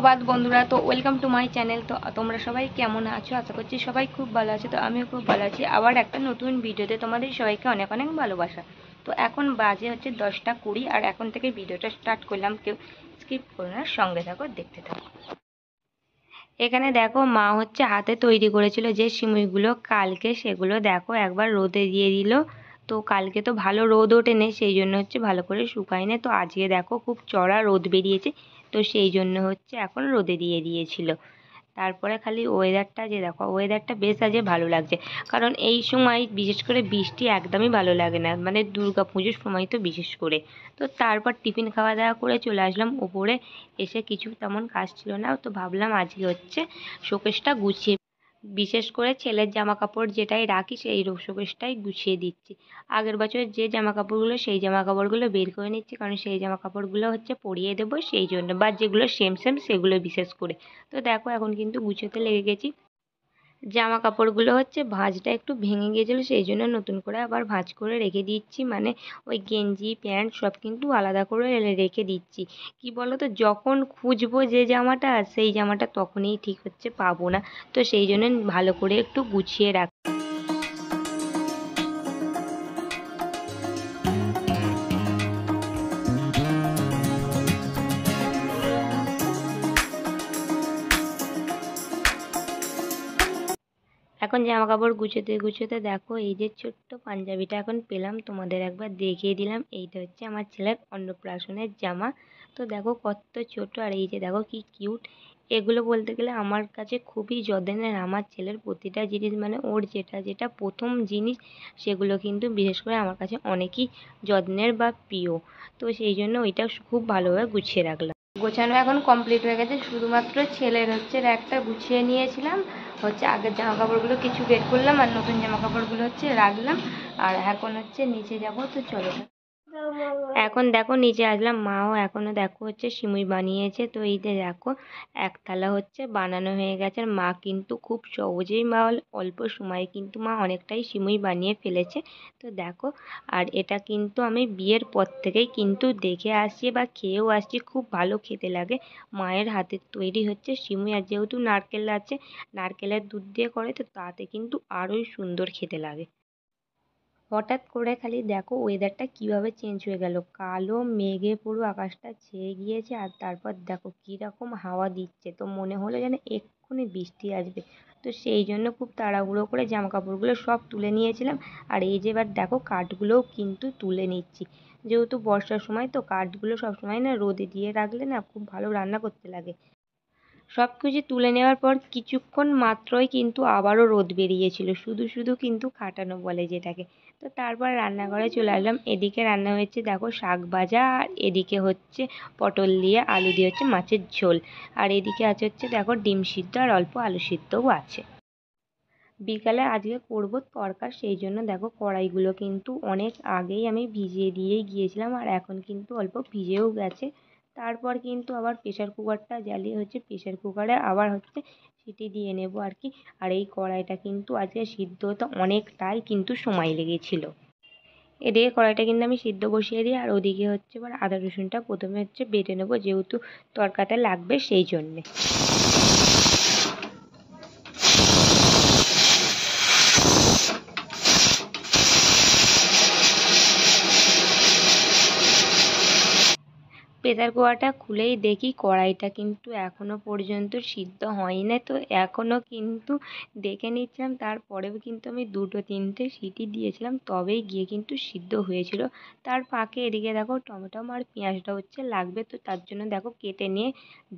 ধন্যবাদ বন্ধুরা। তো ওয়েলকাম টু মাই চ্যানেল। তো তোমরা সবাই কেমন আছো? আশা করছি সবাই খুব ভালো আছে। তো আমিও খুব ভালো আছি। আবার একটা নতুন ভিডিওতে তোমাদের সবাইকে অনেক অনেক ভালোবাসা। তো এখন বাজে হচ্ছে 10টা 20 আর এখন থেকে ভিডিওটা স্টার্ট করলাম। কেউ স্কিপ করো না, সঙ্গে থাকো, দেখতে থাকো। এখানে দেখো মা হচ্ছে হাতে তৈরি করেছিল যে সিমুইগুলো কালকে, সেগুলো দেখো একবার রোদে দিয়ে দিল। তো কালকে তো ভালো রোদ ওঠেনি, সেই জন্য হচ্ছে ভালো করে শুকায়নি। তো আজকে দেখো খুব চড়া রোদ বেরিয়েছে, তো সেই জন্য হচ্ছে এখন রোদে দিয়ে দিয়েছিল। তারপরে খালি ওয়েদারটা যে দেখো, ওয়েদারটা বেশ আজকে ভালো লাগছে। কারণ এই সময় বিশেষ করে বৃষ্টি একদমই ভালো লাগে না, মানে দুর্গা পুজোর সময় তো বিশেষ করে। তো তারপর টিফিন খাওয়া দাওয়া করে চলে আসলাম ওপরে। এসে কিছু তেমন কাজ ছিল না, তো ভাবলাম আজকে হচ্ছে শোকেসটা গুছিয়ে, বিশেষ করে ছেলের জামা কাপড় যেটাই রাখি সেই শোকেসটাই গুছিয়ে দিচ্ছি। আগের বছর যে জামা কাপড়গুলো, সেই জামা কাপড়গুলো বের করে নিচ্ছি, কারণ সেই জামা কাপড়গুলো হচ্ছে পরিয়ে দেবো সেই জন্য, বা যেগুলো সেম সেম সেগুলো বিশেষ করে। তো দেখো এখন কিন্তু গুছোতে লেগে গেছি। জামা কাপড়গুলো হচ্ছে ভাঁজটা একটু ভেঙে গিয়েছিলো, সেই জন্য নতুন করে আবার ভাঁজ করে রেখে দিচ্ছি। মানে ওই গেঞ্জি প্যান্ট সব কিন্তু আলাদা করে রেখে দিচ্ছি। কি বলো তো, যখন খুঁজবো যে জামাটা, সেই জামাটা তখনই ঠিক হচ্ছে পাবো না। তো সেই জন্য ভালো করে একটু গুছিয়ে রাখ। এখন জামা কাপড় গুছোতে গুছোতে দেখো এই যে ছোট্ট পাঞ্জাবিটা এখন পেলাম, তোমাদের একবার দেখিয়ে দিলাম। এইটা হচ্ছে আমার ছেলের অন্নপ্রাশনের জামা। তো দেখো কত ছোট, আর এই যে দেখো কি কিউট। এগুলো বলতে গেলে আমার কাছে খুবই যত্নের। আমার ছেলের প্রতিটা জিনিস, মানে ওর যেটা যেটা প্রথম জিনিস, সেগুলো কিন্তু বিশেষ করে আমার কাছে অনেকই যত্নের বা প্রিয়। তো সেই জন্য ওইটা খুব ভালোভাবে গুছিয়ে রাখলাম। গোছানো এখন কমপ্লিট হয়ে গেছে, শুধুমাত্র ছেলের হচ্ছে র্যাকটা গুছিয়ে নিয়েছিলাম। হচ্ছে আগের জামা কাপড়গুলো কিছু বের করলাম, আর নতুন জামা কাপড়গুলো হচ্ছে রাখলাম। আর এখন হচ্ছে নিচে যাবো, তো চলো। এখন দেখো নিচে আসলাম, মাও এখনো দেখো হচ্ছে সিমুই বানিয়েছে। তো এই যে দেখো এক থালা হচ্ছে বানানো হয়ে গেছে। আর মা কিন্তু খুব সহজেই, মা অল্প সময়ে কিন্তু মা অনেকটাই সিমুই বানিয়ে ফেলেছে। তো দেখো, আর এটা কিন্তু আমি বিয়ের পর থেকেই কিন্তু দেখে আসছি বা খেয়েও আসছি, খুব ভালো খেতে লাগে মায়ের হাতের তৈরি হচ্ছে সিমুই। আর যেহেতু নারকেল আছে, নারকেলের দুধ দিয়ে করে, তো তাতে কিন্তু আরোই সুন্দর খেতে লাগে। হঠাৎ করে খালি দেখো ওয়েদারটা কিভাবে চেঞ্জ হয়ে গেল, কালো মেঘে পুরো আকাশটা ছেয়ে গিয়েছে, আর তারপর দেখো কীরকম হাওয়া দিচ্ছে। তো মনে হলো যেন এক্ষুনি বৃষ্টি আসবে। তো সেই জন্য খুব তাড়াহুড়ো করে জামা কাপড়গুলো সব তুলে নিয়েছিলাম। আর এই যে এবার দেখো কাঠগুলোও কিন্তু তুলে নিচ্ছি, যেহেতু বর্ষার সময় তো কাঠগুলো সবসময় না রোদে দিয়ে রাখলে না খুব ভালো রান্না করতে লাগে। সব কিছু তুলে নেওয়ার পর কিছুক্ষণ মাত্রই কিন্তু আবারও রোদ বেরিয়েছিল, শুধু শুধু কিন্তু খাটানো বলে যেটাকে। তো তারপর রান্নাঘরে চলে আসলাম। এদিকে রান্না হয়েছে দেখো শাক ভাজা, আর এদিকে হচ্ছে পটল দিয়ে আলু দিয়ে হচ্ছে মাছের ঝোল। আর এদিকে আছে হচ্ছে দেখো ডিম সিদ্ধ, আর অল্প আলু সিদ্ধও আছে। বিকালে আজকে করবো তরকা, সেই জন্য দেখো কড়াইগুলো কিন্তু অনেক আগেই আমি ভিজিয়ে দিয়েই গিয়েছিলাম, আর এখন কিন্তু অল্প ভিজেও গেছে। তারপর কিন্তু আবার প্রেশার কুকারটা জ্বালিয়ে হচ্ছে প্রেশার কুকারে আবার হচ্ছে সিটি দিয়ে নেব আর কি। আর এই কড়াইটা কিন্তু আজকে সিদ্ধ হতে অনেকটাই কিন্তু সময় লেগেছিল। এদিকে কড়াইটা কিন্তু আমি সিদ্ধ বসিয়ে দিই, আর ওদিকে হচ্ছে এবার আদা রসুনটা প্রথমে হচ্ছে বেটে নেবো, যেহেতু তরকাতে লাগবে সেই জন্যে। প্রেসার কুকারটা খুলেই দেখি কড়াইটা কিন্তু এখনো পর্যন্ত সিদ্ধ হয়নি। না, তো এখনো কিন্তু দেখে নিচ্ছিলাম, তারপরেও কিন্তু আমি দুটো তিনটে সিটি দিয়েছিলাম, তবেই গিয়ে কিন্তু সিদ্ধ হয়েছিল। তার ফাঁকে এদিকে দেখো টমেটো আর পেঁয়াজটা হচ্ছে লাগবে, তো তার জন্য দেখো কেটে নিয়ে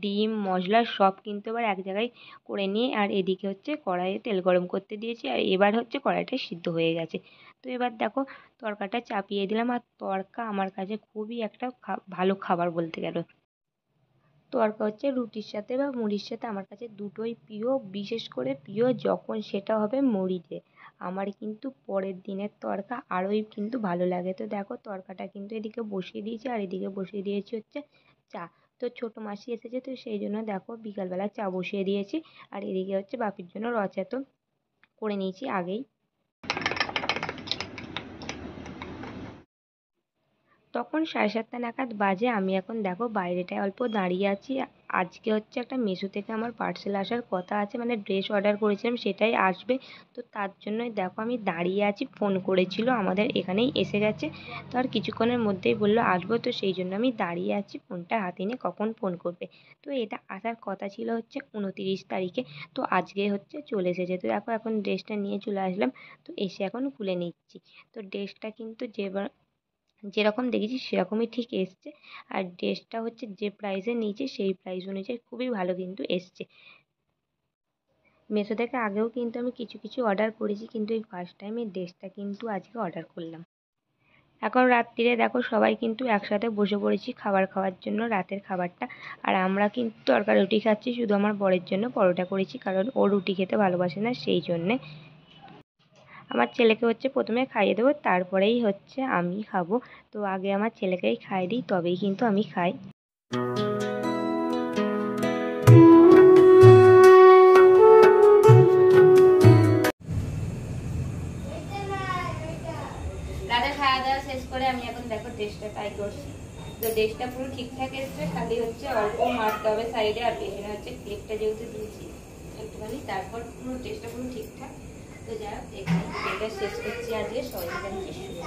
ডিম মশলা সব কিন্তু এবার এক জায়গায় করে নিয়ে, আর এদিকে হচ্ছে কড়াইয়ে তেল গরম করতে দিয়েছি, আর এবার হচ্ছে কড়াইটা সিদ্ধ হয়ে গেছে। তো এবার দেখো তরকাটা চাপিয়ে দিলাম। আর তরকা আমার কাছে খুবই একটা ভালো খাবার বলতে গেলে। তরকা হচ্ছে রুটির সাথে বা মুড়ির সাথে আমার কাছে দুটোই প্রিয়, বিশেষ করে প্রিয় যখন সেটা হবে মুড়ি দিয়ে। আমার কিন্তু পরের দিনের তরকা আরোই কিন্তু ভালো লাগে। তো দেখো তরকাটা কিন্তু এদিকে বসিয়ে দিয়েছি, আর এদিকে বসিয়ে দিয়েছি হচ্ছে চা। তো ছোটো মাসি এসেছে, তো সেই জন্য দেখো বিকালবেলা চা বসিয়ে দিয়েছি। আর এদিকে হচ্ছে বাপির জন্য রচা তো করে নিয়েছি আগেই। তখন তখন 7:30 নাগাদ বাজে। আমি এখন দেখো বাইরেটায় অল্প দাঁড়িয়ে আছি। আজকে হচ্ছে একটা মিশো থেকে আমার পার্সেল আসার কথা আছে, মানে ড্রেস অর্ডার করেছিলাম সেটাই আসবে। তো তার জন্যই দেখো আমি দাঁড়িয়ে আছি। ফোন করেছিল, আমাদের এখানেই এসে গেছে। তো আর কিছুক্ষণের মধ্যেই বললো আসবো, তো সেই জন্য আমি দাঁড়িয়ে আছি ফোনটা হাতে নিয়ে, কখন ফোন করবে। তো এটা আসার কথা ছিল হচ্ছে 29 তারিখে, তো আজকে হচ্ছে চলে এসেছে। তো দেখো এখন ড্রেসটা নিয়ে চলে আসলাম। তো এসে এখন খুলে নিচ্ছি। তো ড্রেসটা কিন্তু যেরকম দেখেছি সেরকমই ঠিক এসছে। আর ড্রেসটা হচ্ছে যে প্রাইসে নিয়েছি সেই প্রাইস অনুযায়ী খুবই ভালো কিন্তু এসছে। মিশো থেকে আগেও কিন্তু আমি কিছু কিছু অর্ডার করেছি, কিন্তু এই ফার্স্ট টাইম এই ড্রেসটা কিন্তু আজকে অর্ডার করলাম। এখন রাত্রিরে দেখো সবাই কিন্তু একসাথে বসে পড়েছি খাবার খাওয়ার জন্য, রাতের খাবারটা। আর আমরা কিন্তু তরকা রুটি খাচ্ছি, শুধু আমার বরের জন্য পরোটা করেছি, কারণ ও রুটি খেতে ভালোবাসে না, সেই জন্যে। আমার ছেলেকে হচ্ছে প্রথমে খাইয়ে দেবো, তারপরেই হচ্ছে আমি খাবো। তো আগে আমার ছেলেকেই খাইয়ে দিই, তবেই কিন্তু আমি খাই। রাতের খাওয়া দাওয়া শেষ করে আমি এখন দেখো ড্রেসটা ট্রাই করছি। তো ড্রেসটা পুরো ঠিকঠাক এসছে, খালি হচ্ছে অল্প মারতে হবে সাইডে, আর পেছনে হচ্ছে ক্লিপটা যেহেতু দিয়েছি একটুখানি, তারপর পুরো ড্রেসটা পুরো ঠিকঠাক। তো যাই হোক, এখানে ড্রেসটা শেষ করছি আজকে। সবাই জানছি শুরু।